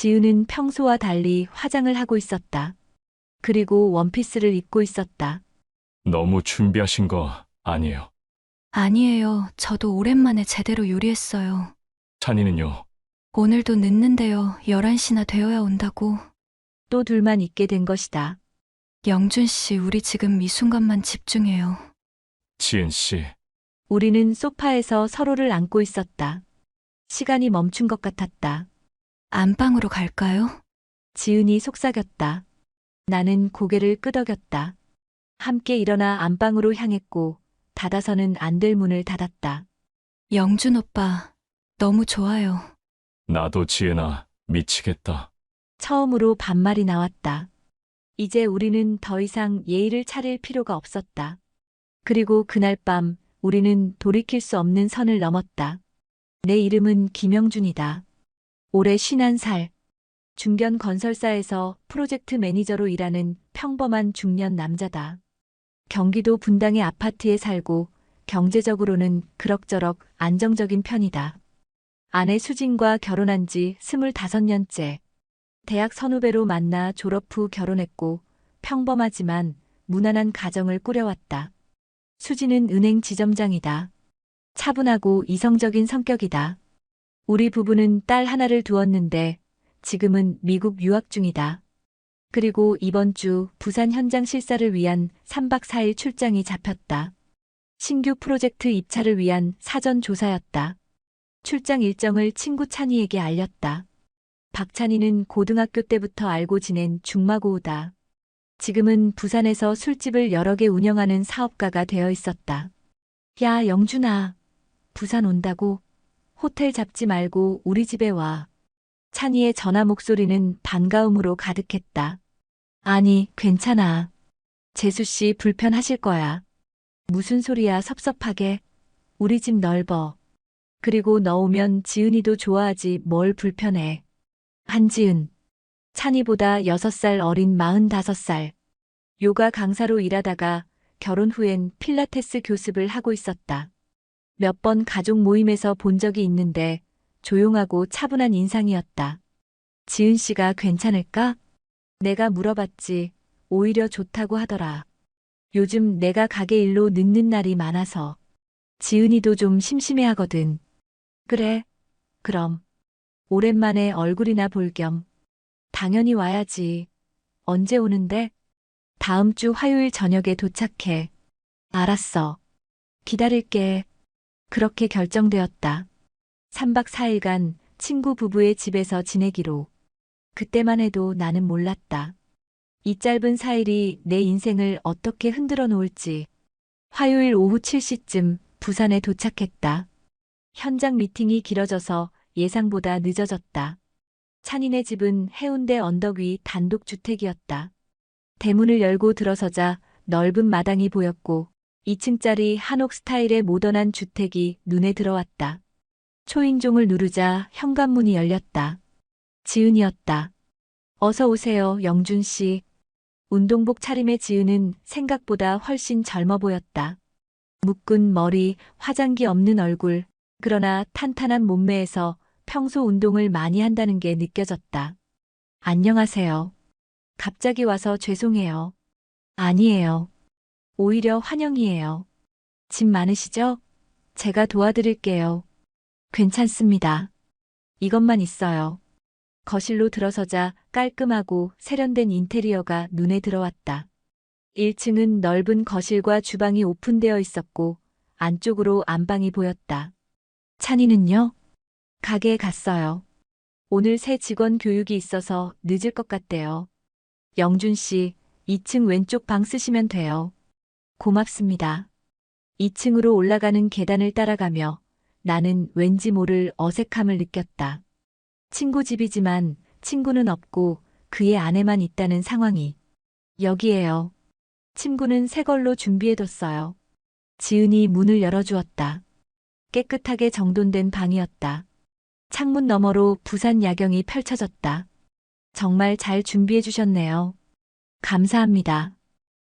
지은은 평소와 달리 화장을 하고 있었다. 그리고 원피스를 입고 있었다. 너무 준비하신 거 아니에요? 아니에요. 저도 오랜만에 제대로 요리했어요. 찬이는요? 오늘도 늦는데요. 11시나 되어야 온다고. 또 둘만 있게 된 것이다. 영준 씨, 우리 지금 이 순간만 집중해요. 지은 씨, 우리는 소파에서 서로를 안고 있었다. 시간이 멈춘 것 같았다. 안방으로 갈까요? 지은이 속삭였다. 나는 고개를 끄덕였다. 함께 일어나 안방으로 향했고 닫아서는 안 될 문을 닫았다. 영준 오빠, 너무 좋아요. 나도 지은아, 미치겠다. 처음으로 반말이 나왔다. 이제 우리는 더 이상 예의를 차릴 필요가 없었다. 그리고 그날 밤 우리는 돌이킬 수 없는 선을 넘었다. 내 이름은 김영준이다. 올해 51살. 중견 건설사에서 프로젝트 매니저로 일하는 평범한 중년 남자다. 경기도 분당의 아파트에 살고 경제적으로는 그럭저럭 안정적인 편이다. 아내 수진과 결혼한 지 25년째. 대학 선후배로 만나 졸업 후 결혼했고 평범하지만 무난한 가정을 꾸려왔다. 수진은 은행 지점장이다. 차분하고 이성적인 성격이다. 우리 부부는 딸 하나를 두었는데 지금은 미국 유학 중이다. 그리고 이번 주 부산 현장 실사를 위한 3박 4일 출장이 잡혔다. 신규 프로젝트 입찰을 위한 사전 조사였다. 출장 일정을 친구 찬이에게 알렸다. 박찬이는 고등학교 때부터 알고 지낸 중마고우다. 지금은 부산에서 술집을 여러 개 운영하는 사업가가 되어 있었다. 야, 영준아. 부산 온다고? 호텔 잡지 말고 우리 집에 와. 찬이의 전화 목소리는 반가움으로 가득했다. 아니, 괜찮아. 재수 씨 불편하실 거야. 무슨 소리야, 섭섭하게. 우리 집 넓어. 그리고 너 오면 지은이도 좋아하지 뭘 불편해. 한지은. 찬이보다 6살 어린 45살. 요가 강사로 일하다가 결혼 후엔 필라테스 교습을 하고 있었다. 몇 번 가족 모임에서 본 적이 있는데 조용하고 차분한 인상이었다. 지은 씨가 괜찮을까? 내가 물어봤지. 오히려 좋다고 하더라. 요즘 내가 가게 일로 늦는 날이 많아서. 지은이도 좀 심심해하거든. 그래. 그럼. 오랜만에 얼굴이나 볼 겸. 당연히 와야지. 언제 오는데? 다음 주 화요일 저녁에 도착해. 알았어. 기다릴게. 그렇게 결정되었다. 3박 4일간 친구 부부의 집에서 지내기로. 그때만 해도 나는 몰랐다. 이 짧은 4일이 내 인생을 어떻게 흔들어 놓을지. 화요일 오후 7시쯤 부산에 도착했다. 현장 미팅이 길어져서 예상보다 늦어졌다. 찬이네 집은 해운대 언덕 위 단독주택이었다. 대문을 열고 들어서자 넓은 마당이 보였고 2층짜리 한옥 스타일의 모던한 주택이 눈에 들어왔다. 초인종을 누르자 현관문이 열렸다. 지은이었다. 어서 오세요, 영준 씨. 운동복 차림의 지은은 생각보다 훨씬 젊어 보였다. 묶은 머리, 화장기 없는 얼굴, 그러나 탄탄한 몸매에서 평소 운동을 많이 한다는 게 느껴졌다. 안녕하세요. 갑자기 와서 죄송해요. 아니에요. 오히려 환영이에요. 짐 많으시죠? 제가 도와드릴게요. 괜찮습니다. 이것만 있어요. 거실로 들어서자 깔끔하고 세련된 인테리어가 눈에 들어왔다. 1층은 넓은 거실과 주방이 오픈되어 있었고 안쪽으로 안방이 보였다. 찬이는요? 가게에 갔어요. 오늘 새 직원 교육이 있어서 늦을 것 같대요. 영준 씨, 2층 왼쪽 방 쓰시면 돼요. 고맙습니다. 2층으로 올라가는 계단을 따라가며 나는 왠지 모를 어색함을 느꼈다. 친구 집이지만 친구는 없고 그의 아내만 있다는 상황이. 여기에요. 침구는 새 걸로 준비해뒀어요. 지은이 문을 열어주었다. 깨끗하게 정돈된 방이었다. 창문 너머로 부산 야경이 펼쳐졌다. 정말 잘 준비해 주셨네요. 감사합니다.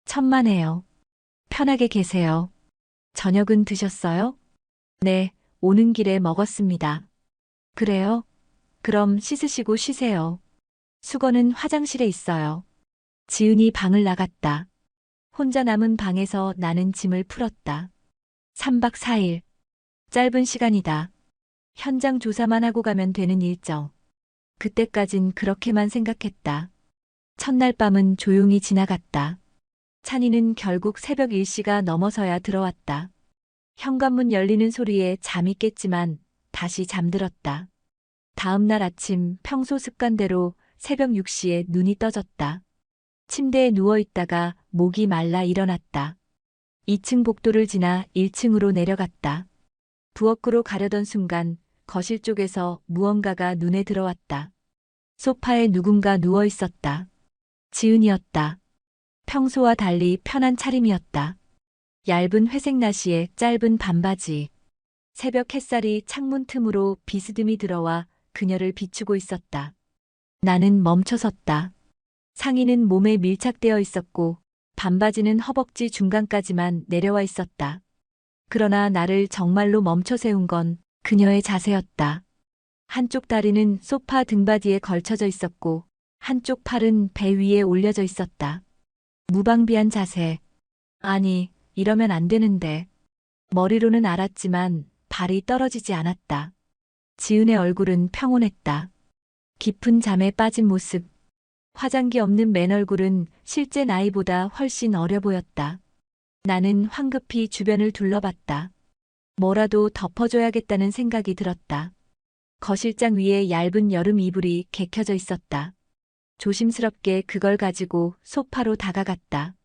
천만에요. 편하게 계세요. 저녁은 드셨어요? 네, 오는 길에 먹었습니다. 그래요? 그럼 씻으시고 쉬세요. 수건은 화장실에 있어요. 지은이 방을 나갔다. 혼자 남은 방에서 나는 짐을 풀었다. 3박 4일. 짧은 시간이다. 현장 조사만 하고 가면 되는 일정. 그때까진 그렇게만 생각했다. 첫날 밤은 조용히 지나갔다. 찬이는 결국 새벽 1시가 넘어서야 들어왔다. 현관문 열리는 소리에 잠이 깼지만 다시 잠들었다. 다음 날 아침 평소 습관대로 새벽 6시에 눈이 떠졌다. 침대에 누워있다가 목이 말라 일어났다. 2층 복도를 지나 1층으로 내려갔다. 부엌으로 가려던 순간 거실 쪽에서 무언가가 눈에 들어왔다. 소파에 누군가 누워 있었다. 지은이었다. 평소와 달리 편한 차림이었다. 얇은 회색 나시에 짧은 반바지. 새벽 햇살이 창문 틈으로 비스듬히 들어와 그녀를 비추고 있었다. 나는 멈춰섰다. 상의는 몸에 밀착되어 있었고 반바지는 허벅지 중간까지만 내려와 있었다. 그러나 나를 정말로 멈춰 세운 건 그녀의 자세였다. 한쪽 다리는 소파 등받이에 걸쳐져 있었고 한쪽 팔은 배 위에 올려져 있었다. 무방비한 자세. 아니, 이러면 안 되는데. 머리로는 알았지만 발이 떨어지지 않았다. 지은의 얼굴은 평온했다. 깊은 잠에 빠진 모습. 화장기 없는 맨 얼굴은 실제 나이보다 훨씬 어려 보였다. 나는 황급히 주변을 둘러봤다. 뭐라도 덮어줘야겠다는 생각이 들었다. 거실장 위에 얇은 여름 이불이 개켜져 있었다. 조심스럽게 그걸 가지고 소파로 다가갔다.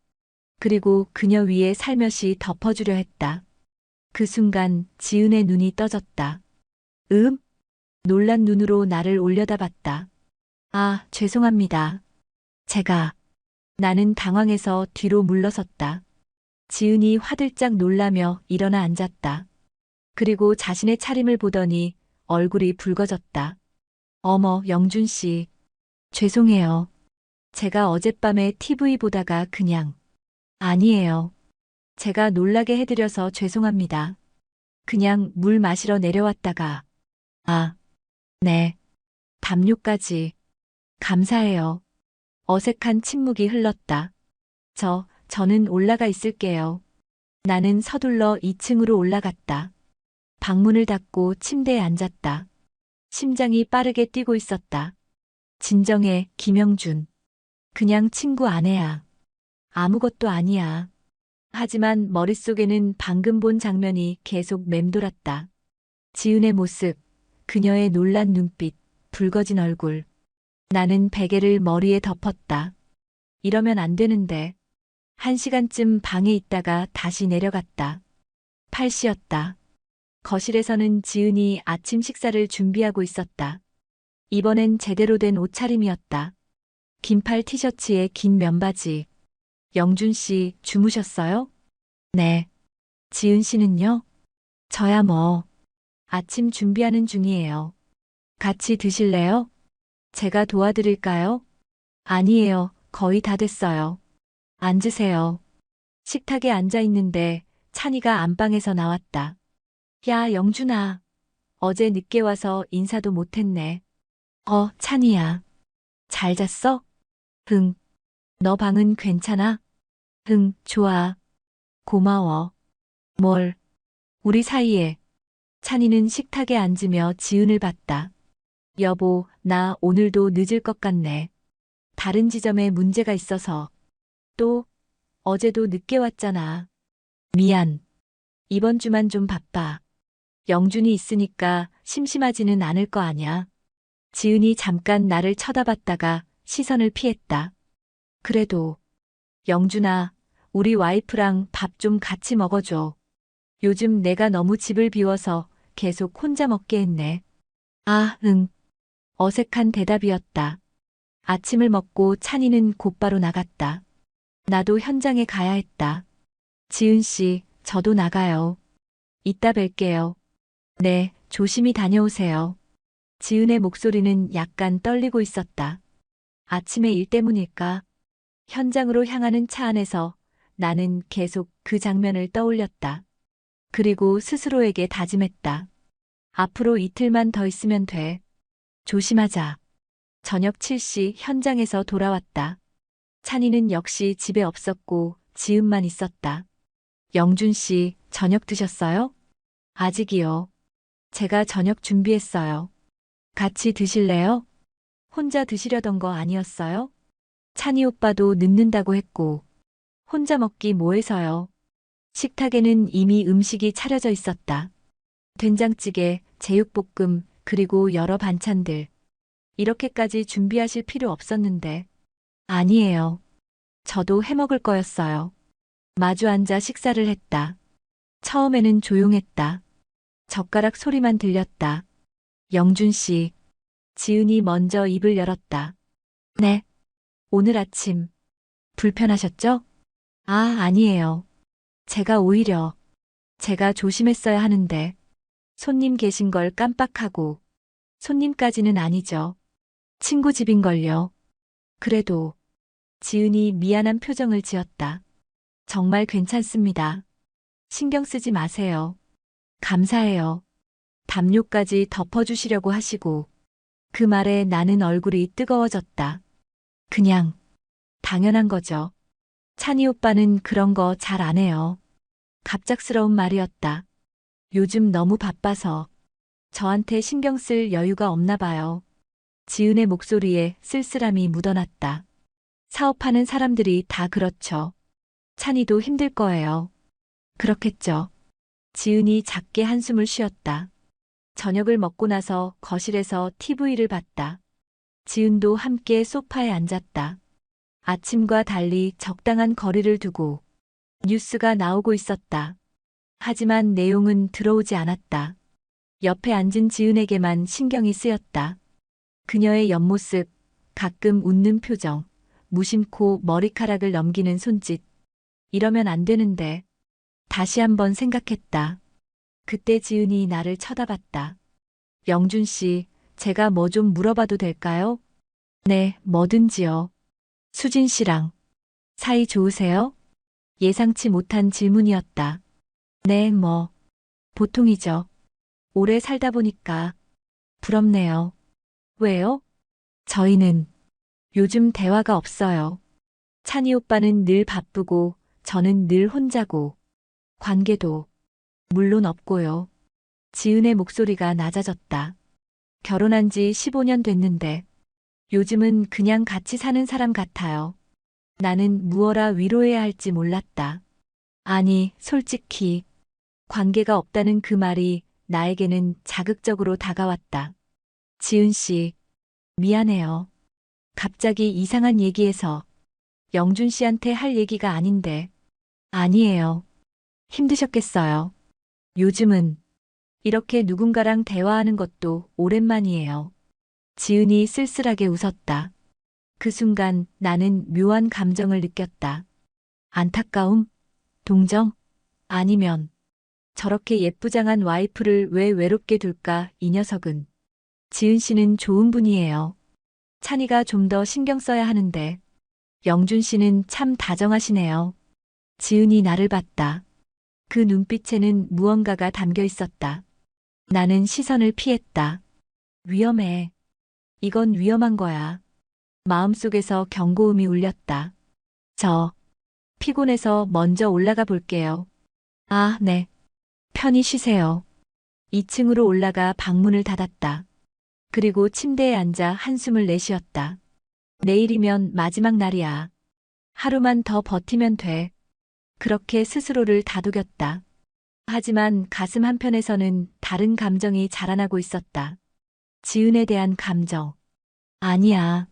그리고 그녀 위에 살며시 덮어주려 했다. 그 순간 지은의 눈이 떠졌다. 놀란 눈으로 나를 올려다봤다. 아, 죄송합니다. 나는 당황해서 뒤로 물러섰다. 지은이 화들짝 놀라며 일어나 앉았다. 그리고 자신의 차림을 보더니 얼굴이 붉어졌다. 어머, 영준 씨. 죄송해요. 제가 어젯밤에 TV 보다가 그냥. 아니에요. 제가 놀라게 해드려서 죄송합니다. 그냥 물 마시러 내려왔다가. 아, 네. 담요까지. 감사해요. 어색한 침묵이 흘렀다. 저는 올라가 있을게요. 나는 서둘러 2층으로 올라갔다. 방문을 닫고 침대에 앉았다. 심장이 빠르게 뛰고 있었다. 진정해, 김영준. 그냥 친구 아내야. 아무것도 아니야. 하지만 머릿속에는 방금 본 장면이 계속 맴돌았다. 지은의 모습, 그녀의 놀란 눈빛, 붉어진 얼굴. 나는 베개를 머리에 덮었다. 이러면 안 되는데. 1시간쯤 방에 있다가 다시 내려갔다. 8시였다. 거실에서는 지은이 아침 식사를 준비하고 있었다. 이번엔 제대로 된 옷차림이었다. 긴팔 티셔츠에 긴 면바지. 영준 씨, 주무셨어요? 네. 지은 씨는요? 저야 뭐. 아침 준비하는 중이에요. 같이 드실래요? 제가 도와드릴까요? 아니에요. 거의 다 됐어요. 앉으세요. 식탁에 앉아 있는데 찬이가 안방에서 나왔다. 야, 영준아. 어제 늦게 와서 인사도 못했네. 찬이야. 잘 잤어? 응. 너 방은 괜찮아? 응, 좋아. 고마워. 뭘? 우리 사이에. 찬이는 식탁에 앉으며 지은을 봤다. 여보, 나 오늘도 늦을 것 같네. 다른 지점에 문제가 있어서. 또, 어제도 늦게 왔잖아. 미안. 이번 주만 좀 바빠. 영준이 있으니까 심심하지는 않을 거 아냐. 지은이 잠깐 나를 쳐다봤다가 시선을 피했다. 그래도, 영준아, 우리 와이프랑 밥 좀 같이 먹어줘. 요즘 내가 너무 집을 비워서 계속 혼자 먹게 했네. 아, 응. 어색한 대답이었다. 아침을 먹고 찬이는 곧바로 나갔다. 나도 현장에 가야 했다. 지은 씨, 저도 나가요. 이따 뵐게요. 네, 조심히 다녀오세요. 지은의 목소리는 약간 떨리고 있었다. 아침의 일 때문일까? 현장으로 향하는 차 안에서 나는 계속 그 장면을 떠올렸다. 그리고 스스로에게 다짐했다. 앞으로 이틀만 더 있으면 돼. 조심하자. 저녁 7시 현장에서 돌아왔다. 찬이는 역시 집에 없었고 지은만 있었다. 영준 씨, 저녁 드셨어요? 아직이요. 제가 저녁 준비했어요. 같이 드실래요? 혼자 드시려던 거 아니었어요? 찬이 오빠도 늦는다고 했고. 혼자 먹기 뭐해서요. 식탁에는 이미 음식이 차려져 있었다. 된장찌개, 제육볶음, 그리고 여러 반찬들. 이렇게까지 준비하실 필요 없었는데. 아니에요. 저도 해먹을 거였어요. 마주 앉아 식사를 했다. 처음에는 조용했다. 젓가락 소리만 들렸다. 영준 씨. 지은이 먼저 입을 열었다. 네. 오늘 아침. 불편하셨죠? 아, 아니에요. 제가 조심했어야 하는데. 손님 계신 걸 깜빡하고. 손님까지는 아니죠. 친구 집인걸요. 그래도. 지은이 미안한 표정을 지었다. 정말 괜찮습니다. 신경 쓰지 마세요. 감사해요. 담요까지 덮어주시려고 하시고. 그 말에 나는 얼굴이 뜨거워졌다. 그냥 당연한 거죠. 찬이 오빠는 그런 거 잘 안 해요. 갑작스러운 말이었다. 요즘 너무 바빠서 저한테 신경 쓸 여유가 없나 봐요. 지은의 목소리에 쓸쓸함이 묻어났다. 사업하는 사람들이 다 그렇죠. 찬이도 힘들 거예요. 그렇겠죠. 지은이 작게 한숨을 쉬었다. 저녁을 먹고 나서 거실에서 TV를 봤다. 지은도 함께 소파에 앉았다. 아침과 달리 적당한 거리를 두고 뉴스가 나오고 있었다. 하지만 내용은 들어오지 않았다. 옆에 앉은 지은에게만 신경이 쓰였다. 그녀의 옆모습, 가끔 웃는 표정, 무심코 머리카락을 넘기는 손짓. 이러면 안 되는데. 다시 한번 생각했다. 그때 지은이 나를 쳐다봤다. 영준 씨, 제가 뭐 좀 물어봐도 될까요? 네, 뭐든지요. 수진 씨랑 사이 좋으세요? 예상치 못한 질문이었다. 네, 뭐, 보통이죠. 오래 살다 보니까 부럽네요. 왜요? 저희는 요즘 대화가 없어요. 찬이 오빠는 늘 바쁘고 저는 늘 혼자고 관계도 물론 없고요. 지은의 목소리가 낮아졌다. 결혼한 지 15년 됐는데 요즘은 그냥 같이 사는 사람 같아요. 나는 무어라 위로해야 할지 몰랐다. 아니, 솔직히 관계가 없다는 그 말이 나에게는 자극적으로 다가왔다. 지은 씨, 미안해요. 갑자기 이상한 얘기해서 영준 씨한테 할 얘기가 아닌데. 아니에요. 힘드셨겠어요. 요즘은 이렇게 누군가랑 대화하는 것도 오랜만이에요. 지은이 쓸쓸하게 웃었다. 그 순간 나는 묘한 감정을 느꼈다. 안타까움? 동정? 아니면 저렇게 예쁘장한 와이프를 왜 외롭게 둘까, 이 녀석은. 지은 씨는 좋은 분이에요. 찬이가 좀 더 신경 써야 하는데. 영준 씨는 참 다정하시네요. 지은이 나를 봤다. 그 눈빛에는 무언가가 담겨 있었다. 나는 시선을 피했다. 위험해. 이건 위험한 거야. 마음속에서 경고음이 울렸다. 저 피곤해서 먼저 올라가 볼게요. 아, 네. 편히 쉬세요. 2층으로 올라가 방문을 닫았다. 그리고 침대에 앉아 한숨을 내쉬었다. 내일이면 마지막 날이야. 하루만 더 버티면 돼. 그렇게 스스로를 다독였다. 하지만 가슴 한편에서는 다른 감정이 자라나고 있었다. 지은에 대한 감정. 아니야.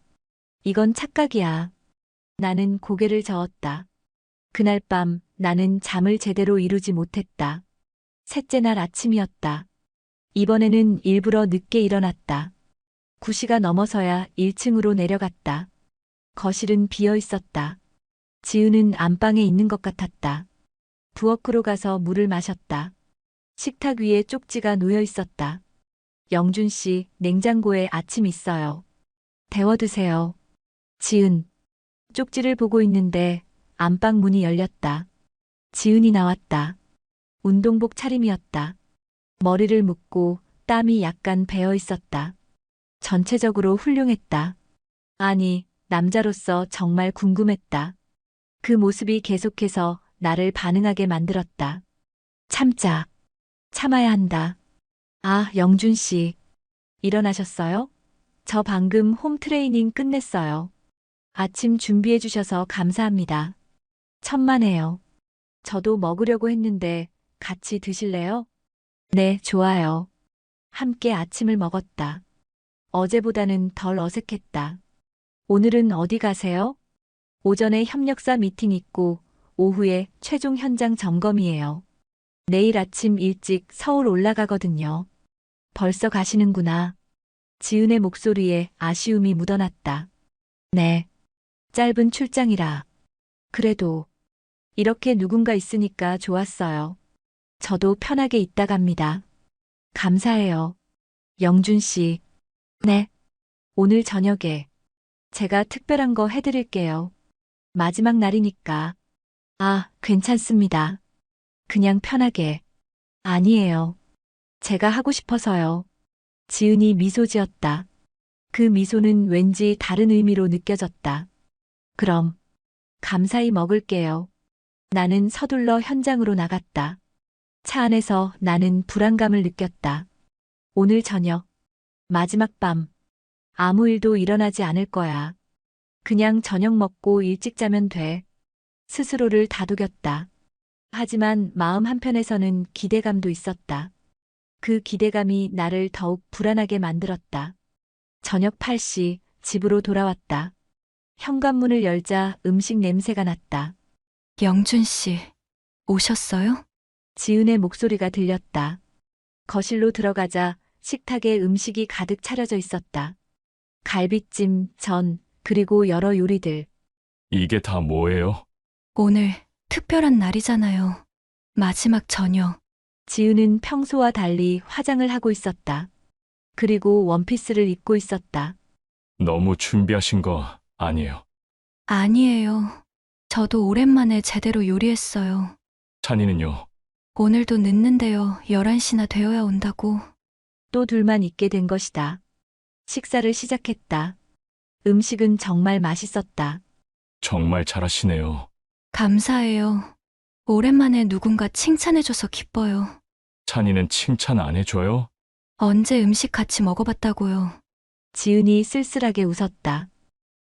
이건 착각이야. 나는 고개를 저었다. 그날 밤 나는 잠을 제대로 이루지 못했다. 셋째 날 아침이었다. 이번에는 일부러 늦게 일어났다. 9시가 넘어서야 1층으로 내려갔다. 거실은 비어 있었다. 지은은 안방에 있는 것 같았다. 부엌으로 가서 물을 마셨다. 식탁 위에 쪽지가 놓여 있었다. 영준 씨, 냉장고에 아침 있어요. 데워 드세요. 지은. 쪽지를 보고 있는데 안방 문이 열렸다. 지은이 나왔다. 운동복 차림이었다. 머리를 묶고 땀이 약간 배어 있었다. 전체적으로 훌륭했다. 아니, 남자로서 정말 궁금했다. 그 모습이 계속해서 나를 반응하게 만들었다. 참자. 참아야 한다. 아, 영준 씨. 일어나셨어요? 저 방금 홈트레이닝 끝냈어요. 아침 준비해 주셔서 감사합니다. 천만에요. 저도 먹으려고 했는데 같이 드실래요? 네, 좋아요. 함께 아침을 먹었다. 어제보다는 덜 어색했다. 오늘은 어디 가세요? 오전에 협력사 미팅 있고 오후에 최종 현장 점검이에요. 내일 아침 일찍 서울 올라가거든요. 벌써 가시는구나. 지은의 목소리에 아쉬움이 묻어났다. 네. 짧은 출장이라. 그래도 이렇게 누군가 있으니까 좋았어요. 저도 편하게 있다 갑니다. 감사해요. 영준 씨. 네. 오늘 저녁에 제가 특별한 거 해드릴게요. 마지막 날이니까. 아, 괜찮습니다. 그냥 편하게. 아니에요. 제가 하고 싶어서요. 지은이 미소 지었다. 그 미소는 왠지 다른 의미로 느껴졌다. 그럼 감사히 먹을게요. 나는 서둘러 현장으로 나갔다. 차 안에서 나는 불안감을 느꼈다. 오늘 저녁, 마지막 밤, 아무 일도 일어나지 않을 거야. 그냥 저녁 먹고 일찍 자면 돼. 스스로를 다독였다. 하지만 마음 한편에서는 기대감도 있었다. 그 기대감이 나를 더욱 불안하게 만들었다. 저녁 8시 집으로 돌아왔다. 현관문을 열자 음식 냄새가 났다. 영준 씨, 오셨어요? 지은의 목소리가 들렸다. 거실로 들어가자 식탁에 음식이 가득 차려져 있었다. 갈비찜, 전, 그리고 여러 요리들. 이게 다 뭐예요? 오늘 특별한 날이잖아요. 마지막 저녁. 지은은 평소와 달리 화장을 하고 있었다. 그리고 원피스를 입고 있었다. 너무 준비하신 거 아니에요. 아니에요. 저도 오랜만에 제대로 요리했어요. 찬이는요? 오늘도 늦는데요. 11시나 되어야 온다고. 또 둘만 있게 된 것이다. 식사를 시작했다. 음식은 정말 맛있었다. 정말 잘하시네요. 감사해요. 오랜만에 누군가 칭찬해줘서 기뻐요. 찬이는 칭찬 안 해줘요? 언제 음식 같이 먹어봤다고요. 지은이 쓸쓸하게 웃었다.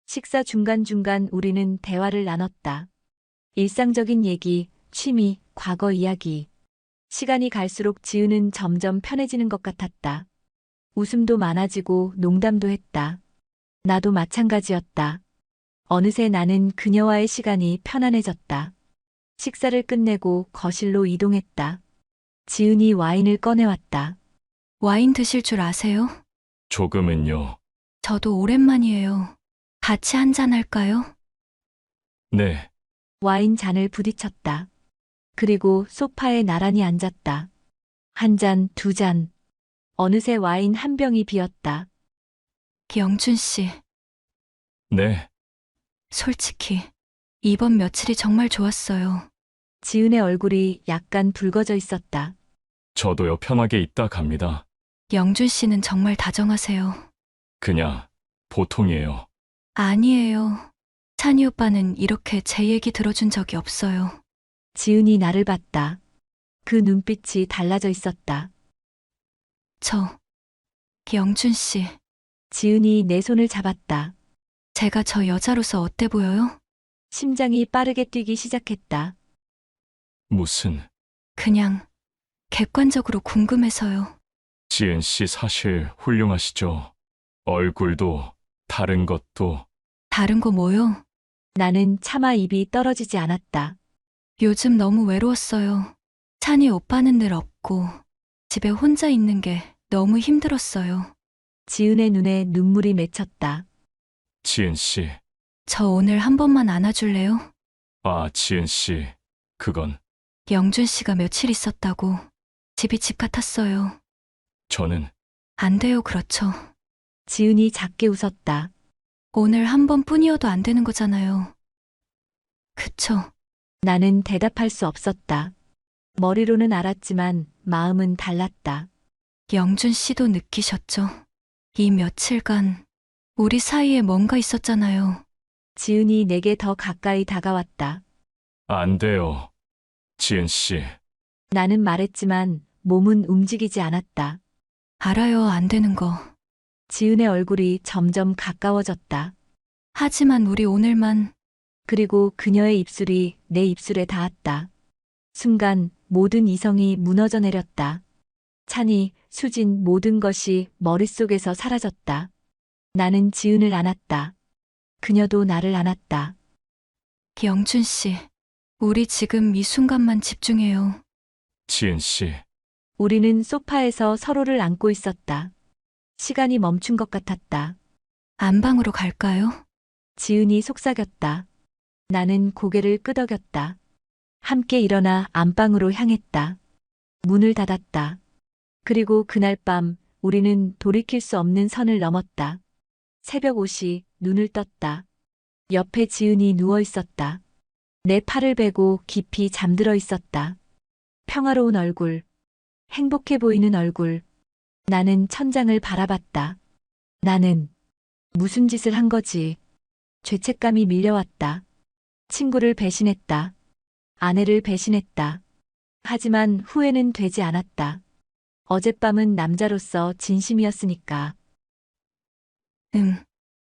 식사 중간중간 우리는 대화를 나눴다. 일상적인 얘기, 취미, 과거 이야기. 시간이 갈수록 지은은 점점 편해지는 것 같았다. 웃음도 많아지고 농담도 했다. 나도 마찬가지였다. 어느새 나는 그녀와의 시간이 편안해졌다. 식사를 끝내고 거실로 이동했다. 지은이 와인을 꺼내왔다. 와인 드실 줄 아세요? 조금은요. 저도 오랜만이에요. 같이 한잔 할까요? 네, 와인 잔을 부딪혔다. 그리고 소파에 나란히 앉았다. 한 잔, 두 잔. 어느새 와인 한 병이 비었다. 영준 씨, 네. 솔직히 이번 며칠이 정말 좋았어요. 지은의 얼굴이 약간 붉어져 있었다. 저도요, 편하게 있다 갑니다. 영준 씨는 정말 다정하세요. 그냥 보통이에요. 아니에요. 찬이 오빠는 이렇게 제 얘기 들어준 적이 없어요. 지은이 나를 봤다. 그 눈빛이 달라져 있었다. 영준 씨, 지은이 내 손을 잡았다. 제가 저 여자로서 어때 보여요? 심장이 빠르게 뛰기 시작했다. 무슨, 그냥 객관적으로 궁금해서요. 지은 씨 사실 훌륭하시죠? 얼굴도, 다른 것도. 다른 거 뭐요? 나는 차마 입이 떨어지지 않았다. 요즘 너무 외로웠어요. 찬이 오빠는 늘 없고 집에 혼자 있는 게 너무 힘들었어요. 지은의 눈에 눈물이 맺혔다. 지은 씨. 저 오늘 한 번만 안아줄래요? 아, 지은 씨. 그건 영준 씨가 며칠 있었다고 집이 집 같았어요. 저는 안 돼요, 그렇죠. 지은이 작게 웃었다. 오늘 한 번뿐이어도 안 되는 거잖아요. 그쵸? 나는 대답할 수 없었다. 머리로는 알았지만 마음은 달랐다. 영준 씨도 느끼셨죠? 이 며칠간 우리 사이에 뭔가 있었잖아요. 지은이 내게 더 가까이 다가왔다. 안 돼요. 지은 씨, 나는 말했지만 몸은 움직이지 않았다. 알아요, 안 되는 거. 지은의 얼굴이 점점 가까워졌다. 하지만 우리 오늘만 그리고 그녀의 입술이 내 입술에 닿았다. 순간 모든 이성이 무너져 내렸다. 찬이, 수진 모든 것이 머릿속에서 사라졌다. 나는 지은을 안았다. 그녀도 나를 안았다. 영준 씨, 우리 지금 이 순간만 집중해요. 지은 씨, 우리는 소파에서 서로를 안고 있었다. 시간이 멈춘 것 같았다. 안방으로 갈까요? 지은이 속삭였다. 나는 고개를 끄덕였다. 함께 일어나 안방으로 향했다. 문을 닫았다. 그리고 그날 밤 우리는 돌이킬 수 없는 선을 넘었다. 새벽 5시 눈을 떴다. 옆에 지은이 누워 있었다. 내 팔을 베고 깊이 잠들어 있었다. 평화로운 얼굴, 행복해 보이는 얼굴. 나는 천장을 바라봤다. 나는 무슨 짓을 한 거지? 죄책감이 밀려왔다. 친구를 배신했다. 아내를 배신했다. 하지만 후회는 되지 않았다. 어젯밤은 남자로서 진심이었으니까.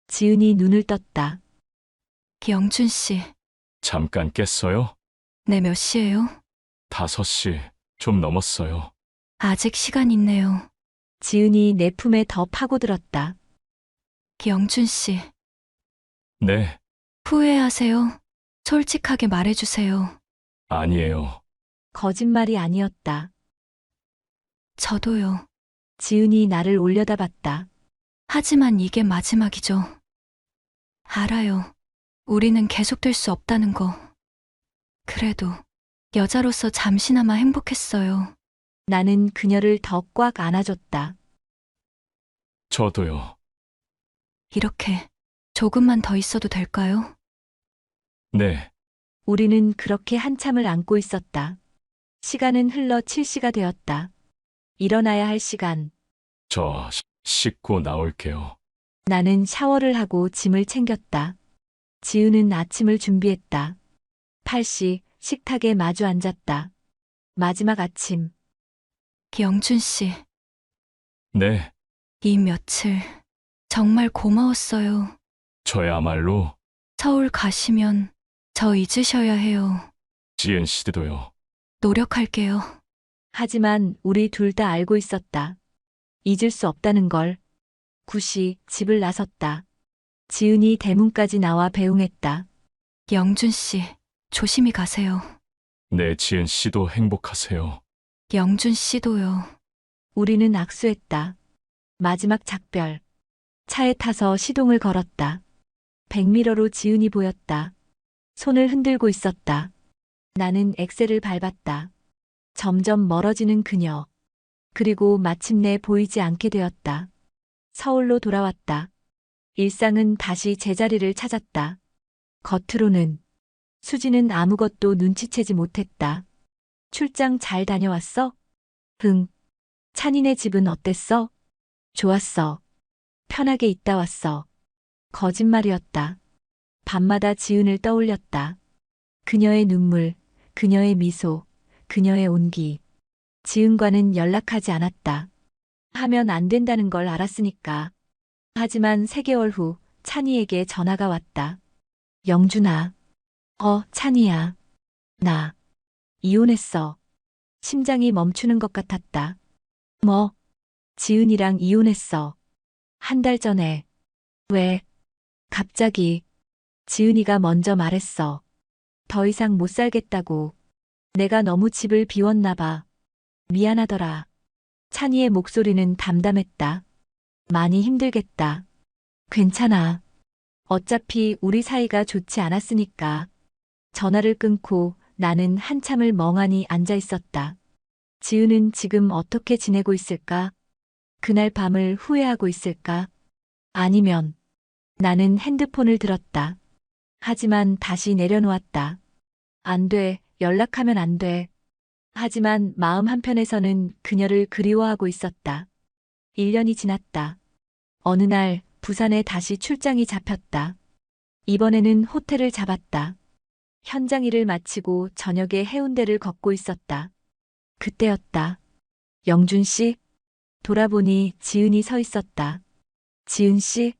지은이 눈을 떴다. 영준 씨, 잠깐 깼어요? 네, 몇 시예요? 5시 좀 넘었어요. 아직 시간 있네요. 지은이 내 품에 더 파고들었다. 영준 씨, 네, 후회하세요? 솔직하게 말해주세요. 아니에요. 거짓말이 아니었다. 저도요. 지은이 나를 올려다봤다. 하지만 이게 마지막이죠. 알아요. 우리는 계속될 수 없다는 거. 그래도 여자로서 잠시나마 행복했어요. 나는 그녀를 더 꽉 안아줬다. 저도요. 이렇게 조금만 더 있어도 될까요? 네, 우리는 그렇게 한참을 안고 있었다. 시간은 흘러 7시가 되었다. 일어나야 할 시간. 저 씻고 나올게요. 나는 샤워를 하고 짐을 챙겼다. 지은은 아침을 준비했다. 8시 식탁에 마주 앉았다. 마지막 아침. 영준 씨, 네, 이 며칠 정말 고마웠어요. 저야말로 서울 가시면 저 잊으셔야 해요. 지은 씨도요. 노력할게요. 하지만 우리 둘 다 알고 있었다. 잊을 수 없다는 걸. 9시 집을 나섰다. 지은이 대문까지 나와 배웅했다. 영준 씨, 조심히 가세요. 네, 지은 씨도 행복하세요. 영준 씨도요. 우리는 악수했다. 마지막 작별. 차에 타서 시동을 걸었다. 백미러로 지은이 보였다. 손을 흔들고 있었다. 나는 엑셀을 밟았다. 점점 멀어지는 그녀. 그리고 마침내 보이지 않게 되었다. 서울로 돌아왔다. 일상은 다시 제자리를 찾았다. 겉으로는 수지는 아무것도 눈치채지 못했다. 출장 잘 다녀왔어? 응. 찬이네 집은 어땠어? 좋았어. 편하게 있다 왔어. 거짓말이었다. 밤마다 지은을 떠올렸다. 그녀의 눈물, 그녀의 미소, 그녀의 온기. 지은과는 연락하지 않았다. 하면 안 된다는 걸 알았으니까. 하지만 3개월 후 찬이에게 전화가 왔다. 영준아. 찬이야. 나 이혼했어. 심장이 멈추는 것 같았다. 뭐? 지은이랑 이혼했어. 1달 전에. 왜? 갑자기. 지은이가 먼저 말했어. 더 이상 못 살겠다고. 내가 너무 집을 비웠나 봐. 미안하더라. 찬이의 목소리는 담담했다. 많이 힘들겠다. 괜찮아. 어차피 우리 사이가 좋지 않았으니까. 전화를 끊고 나는 한참을 멍하니 앉아 있었다. 지은은 지금 어떻게 지내고 있을까? 그날 밤을 후회하고 있을까? 아니면 나는 핸드폰을 들었다. 하지만 다시 내려놓았다. 안 돼, 연락하면 안 돼. 하지만 마음 한편에서는 그녀를 그리워하고 있었다. 1년이 지났다. 어느 날 부산에 다시 출장이 잡혔다. 이번에는 호텔을 잡았다. 현장 일을 마치고 저녁에 해운대를 걷고 있었다. 그때였다. 영준 씨? 돌아보니 지은이 서 있었다. 지은 씨?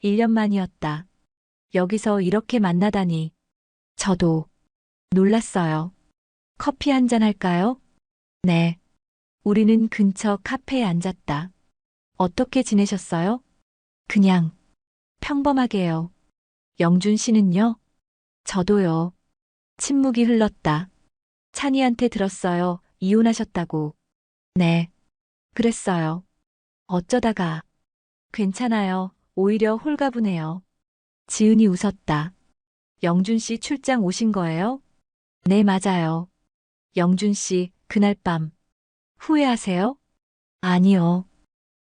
1년 만이었다. 여기서 이렇게 만나다니. 저도 놀랐어요. 커피 한 잔 할까요? 네. 우리는 근처 카페에 앉았다. 어떻게 지내셨어요? 그냥 평범하게요. 영준 씨는요? 저도요. 침묵이 흘렀다. 찬이한테 들었어요. 이혼하셨다고. 네. 그랬어요. 어쩌다가. 괜찮아요. 오히려 홀가분해요. 지은이 웃었다. 영준 씨 출장 오신 거예요? 네, 맞아요. 영준 씨, 그날 밤. 후회하세요? 아니요.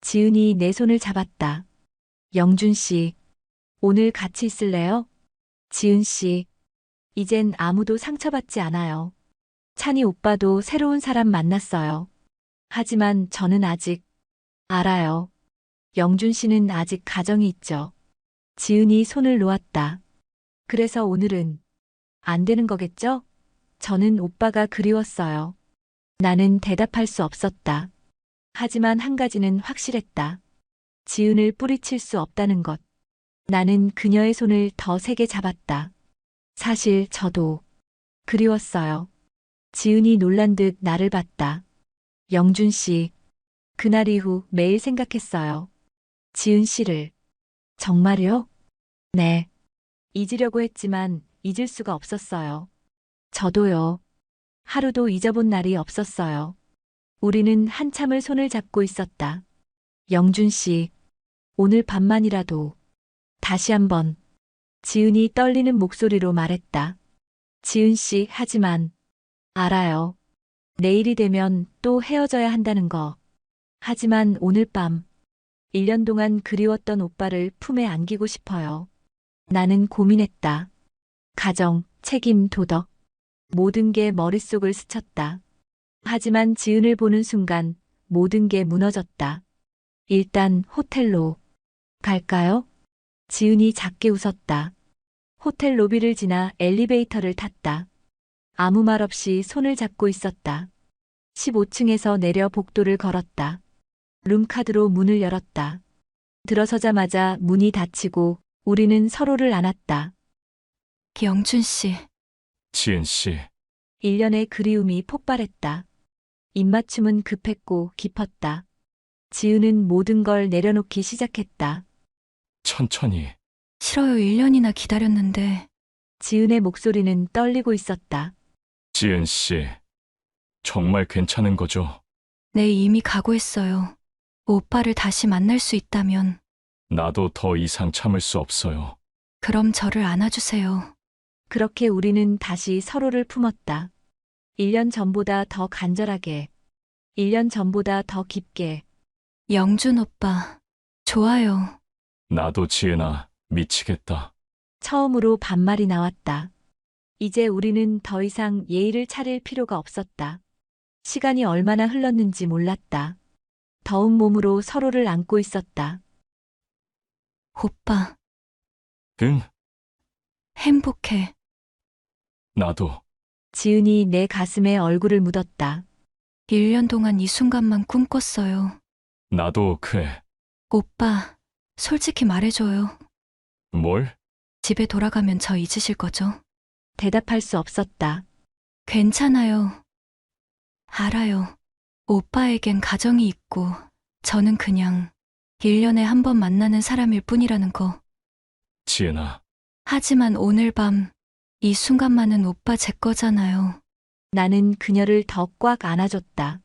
지은이 내 손을 잡았다. 영준 씨, 오늘 같이 있을래요? 지은 씨, 이젠 아무도 상처받지 않아요. 찬이 오빠도 새로운 사람 만났어요. 하지만 저는 아직 알아요. 영준 씨는 아직 가정이 있죠. 지은이 손을 놓았다. 그래서 오늘은 안 되는 거겠죠? 저는 오빠가 그리웠어요. 나는 대답할 수 없었다. 하지만 한 가지는 확실했다. 지은을 뿌리칠 수 없다는 것. 나는 그녀의 손을 더 세게 잡았다. 사실 저도 그리웠어요. 지은이 놀란 듯 나를 봤다. 영준 씨, 그날 이후 매일 생각했어요. 지은 씨를. 정말요? 네. 잊으려고 했지만 잊을 수가 없었어요. 저도요. 하루도 잊어본 날이 없었어요. 우리는 한참을 손을 잡고 있었다. 영준 씨, 오늘 밤만이라도 다시 한번. 지은이 떨리는 목소리로 말했다. 지은 씨, 하지만 알아요. 내일이 되면 또 헤어져야 한다는 거. 하지만 오늘 밤 1년 동안 그리웠던 오빠를 품에 안기고 싶어요. 나는 고민했다. 가정, 책임, 도덕. 모든 게 머릿속을 스쳤다. 하지만 지은을 보는 순간 모든 게 무너졌다. 일단 호텔로 갈까요? 지은이 작게 웃었다. 호텔 로비를 지나 엘리베이터를 탔다. 아무 말 없이 손을 잡고 있었다. 15층에서 내려 복도를 걸었다. 룸카드로 문을 열었다. 들어서자마자 문이 닫히고 우리는 서로를 안았다. 영준 씨, 지은 씨, 1년의 그리움이 폭발했다. 입맞춤은 급했고 깊었다. 지은은 모든 걸 내려놓기 시작했다. 천천히. 싫어요. 1년이나 기다렸는데. 지은의 목소리는 떨리고 있었다. 지은 씨, 정말 괜찮은 거죠? 네, 이미 각오했어요. 오빠를 다시 만날 수 있다면. 나도 더 이상 참을 수 없어요. 그럼 저를 안아주세요. 그렇게 우리는 다시 서로를 품었다. 1년 전보다 더 간절하게, 1년 전보다 더 깊게. 영준 오빠, 좋아요. 나도 지은아, 미치겠다. 처음으로 반말이 나왔다. 이제 우리는 더 이상 예의를 차릴 필요가 없었다. 시간이 얼마나 흘렀는지 몰랐다. 더운 몸으로 서로를 안고 있었다. 오빠, 응, 행복해. 나도. 지은이 내 가슴에 얼굴을 묻었다. 1년 동안 이 순간만 꿈꿨어요. 나도 그래. 오빠, 솔직히 말해줘요. 뭘? 집에 돌아가면 저 잊으실 거죠? 대답할 수 없었다. 괜찮아요. 알아요. 오빠에겐 가정이 있고 저는 그냥 1년에 한 번 만나는 사람일 뿐이라는 거. 지은아, 하지만 오늘 밤 이 순간만은 오빠 제 거잖아요. 나는 그녀를 더 꽉 안아줬다.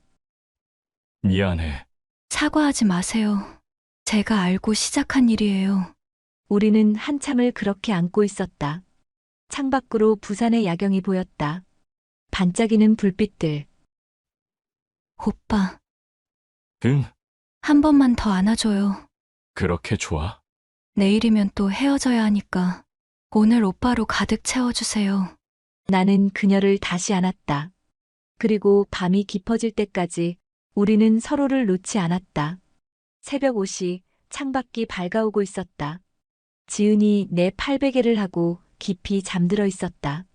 미안해. 사과하지 마세요. 제가 알고 시작한 일이에요. 우리는 한참을 그렇게 안고 있었다. 창밖으로 부산의 야경이 보였다. 반짝이는 불빛들. 오빠, 응, 한 번만 더 안아줘요. 그렇게 좋아? 내일이면 또 헤어져야 하니까 오늘 오빠로 가득 채워주세요. 나는 그녀를 다시 안았다. 그리고 밤이 깊어질 때까지 우리는 서로를 놓지 않았다. 새벽 5시 창밖이 밝아오고 있었다. 지은이 내 팔베개를 하고 깊이 잠들어 있었다.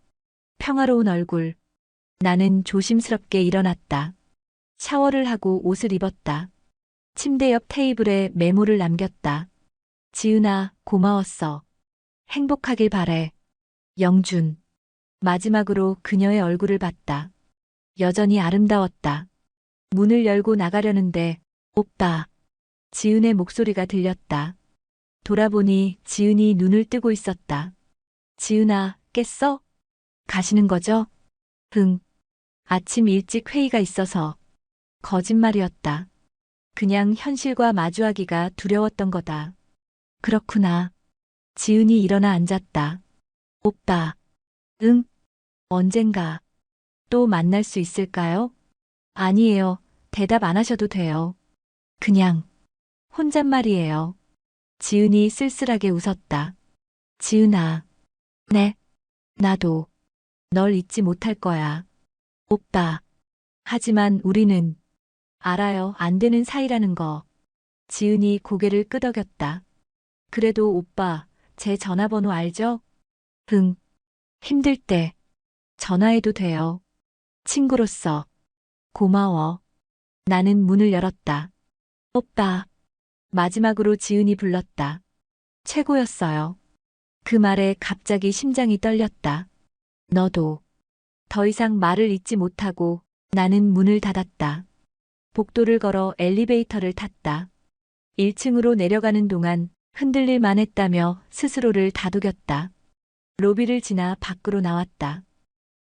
평화로운 얼굴. 나는 조심스럽게 일어났다. 샤워를 하고 옷을 입었다. 침대 옆 테이블에 메모를 남겼다. 지은아, 고마웠어. 행복하길 바래. 영준. 마지막으로 그녀의 얼굴을 봤다. 여전히 아름다웠다. 문을 열고 나가려는데, 오빠. 지은의 목소리가 들렸다. 돌아보니 지은이 눈을 뜨고 있었다. 지은아, 깼어? 가시는 거죠? 응. 아침 일찍 회의가 있어서. 거짓말이었다. 그냥 현실과 마주하기가 두려웠던 거다. 그렇구나. 지은이 일어나 앉았다. 오빠. 응? 언젠가 또 만날 수 있을까요? 아니에요. 대답 안 하셔도 돼요. 그냥 혼잣말이에요. 지은이 쓸쓸하게 웃었다. 지은아. 네. 나도 널 잊지 못할 거야. 오빠. 하지만 우리는 알아요. 안 되는 사이라는 거. 지은이 고개를 끄덕였다. 그래도 오빠, 제 전화번호 알죠? 응. 힘들 때 전화해도 돼요. 친구로서. 고마워. 나는 문을 열었다. 오빠. 마지막으로 지은이 불렀다. 최고였어요. 그 말에 갑자기 심장이 떨렸다. 너도. 더 이상 말을 잇지 못하고 나는 문을 닫았다. 복도를 걸어 엘리베이터를 탔다. 1층으로 내려가는 동안 흔들릴 만했다며 스스로를 다독였다. 로비를 지나 밖으로 나왔다.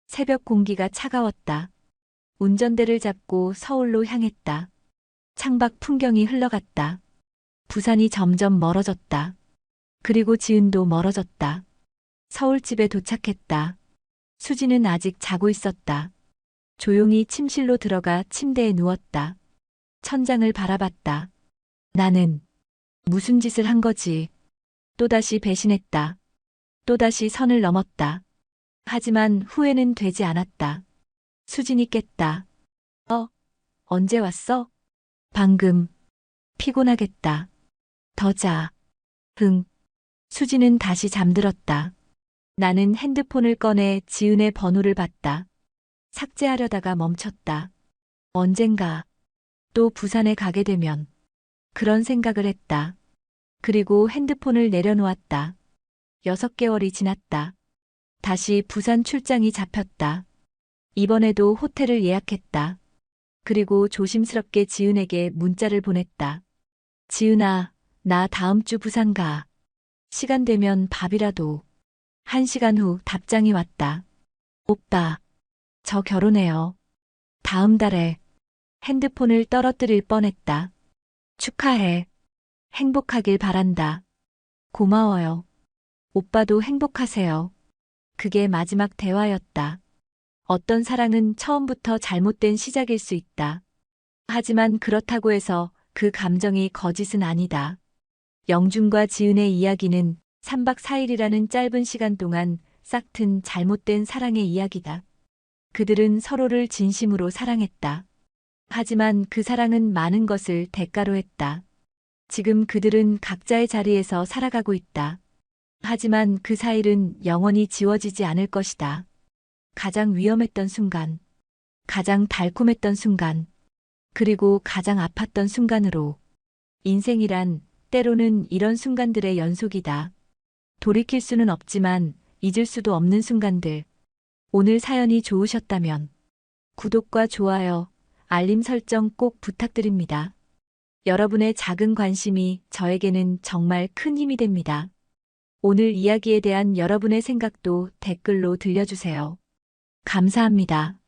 새벽 공기가 차가웠다. 운전대를 잡고 서울로 향했다. 창밖 풍경이 흘러갔다. 부산이 점점 멀어졌다. 그리고 지은도 멀어졌다. 서울집에 도착했다. 수지는 아직 자고 있었다. 조용히 침실로 들어가 침대에 누웠다. 천장을 바라봤다. 나는 무슨 짓을 한 거지? 또다시 배신했다. 또다시 선을 넘었다. 하지만 후회는 되지 않았다. 수진이 깼다. 언제 왔어? 방금. 피곤하겠다. 더 자. 응. 수지는 다시 잠들었다. 나는 핸드폰을 꺼내 지은의 번호를 봤다. 삭제하려다가 멈췄다. 언젠가 또 부산에 가게 되면 그런 생각을 했다. 그리고 핸드폰을 내려놓았다. 6개월이 지났다. 다시 부산 출장이 잡혔다. 이번에도 호텔을 예약했다. 그리고 조심스럽게 지은에게 문자를 보냈다. 지은아, 나 다음 주 부산 가. 시간 되면 밥이라도. 1시간 후 답장이 왔다. 오빠, 저 결혼해요. 다음 달에. 핸드폰을 떨어뜨릴 뻔했다. 축하해. 행복하길 바란다. 고마워요. 오빠도 행복하세요. 그게 마지막 대화였다. 어떤 사랑은 처음부터 잘못된 시작일 수 있다. 하지만 그렇다고 해서 그 감정이 거짓은 아니다. 영준과 지은의 이야기는 3박 4일이라는 짧은 시간 동안 싹튼 잘못된 사랑의 이야기다. 그들은 서로를 진심으로 사랑했다. 하지만 그 사랑은 많은 것을 대가로 했다. 지금 그들은 각자의 자리에서 살아가고 있다. 하지만 그 사일은 영원히 지워지지 않을 것이다. 가장 위험했던 순간, 가장 달콤했던 순간, 그리고 가장 아팠던 순간으로. 인생이란 때로는 이런 순간들의 연속이다. 돌이킬 수는 없지만 잊을 수도 없는 순간들. 오늘 사연이 좋으셨다면 구독과 좋아요, 알림 설정 꼭 부탁드립니다. 여러분의 작은 관심이 저에게는 정말 큰 힘이 됩니다. 오늘 이야기에 대한 여러분의 생각도 댓글로 들려주세요. 감사합니다.